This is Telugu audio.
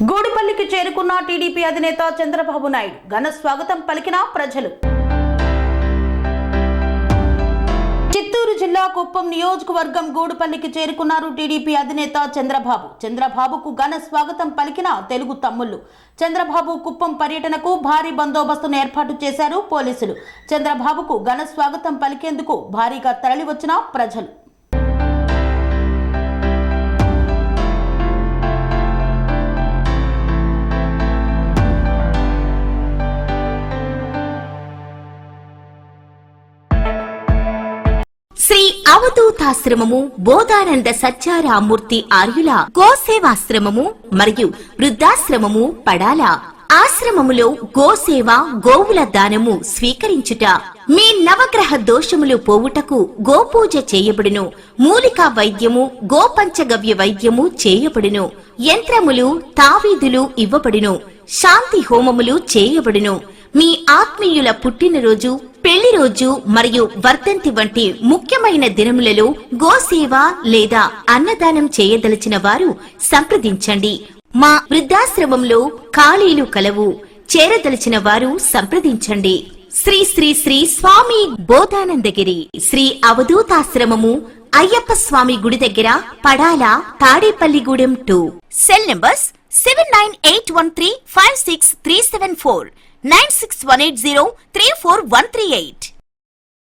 గూడుపల్లికి చేరుకున్న టీడీపీ అధినేత చంద్రబాబు నాయుడు ఘన స్వాగతం పలికిన ప్రజలు. చిత్తూరు జిల్లా కుప్పం నియోజకవర్గం గూడుపల్లికి చేరుకున్నారు టీడీపీ అధినేత చంద్రబాబు. చంద్రబాబుకు ఘన స్వాగతం పలికిన తెలుగు తమ్ముళ్లు. చంద్రబాబు కుప్పం పర్యటనకు భారీ బందోబస్తును ఏర్పాటు చేశారు పోలీసులు. చంద్రబాబుకు ఘన స్వాగతం పలికేందుకు భారీగా తరలివచ్చిన ప్రజలు. శ్రీ అవధూతాశ్రమము, బోధానంద సత్యారామూర్తి ఆర్యుల గోసేవాశ్రమము మరియు వృద్ధాశ్రమము పడాల. ఆశ్రమములో గోసేవ, గోవుల దానము స్వీకరించుట, మీ నవగ్రహ దోషములు పోవుటకు గోపూజ చేయబడును. మూలికా వైద్యము, గోపంచగవ్య వైద్యము చేయబడును. యంత్రములు, తావీదులు ఇవ్వబడును. శాంతి హోమములు చేయబడును. మీ ఆత్మీయుల పుట్టినరోజు, పెళ్లి రోజు మరియు వర్ధంతి వంటి ముఖ్యమైన దినములలో గోసేవ లేదా అన్నదానం చేయదలిచిన వారు సంప్రదించండి. మా వృద్ధాశ్రమంలో ఖాళీలు కలవు. చేరదలిచిన వారు సంప్రదించండి. శ్రీ శ్రీ శ్రీ స్వామి బోధానందగిరి శ్రీ అవధూతాశ్రమము, అయ్యప్ప స్వామి గుడి దగ్గర, పడాల, తాడేపల్లిగూడెం 2. Cell numbers 7981356374, 96180341138.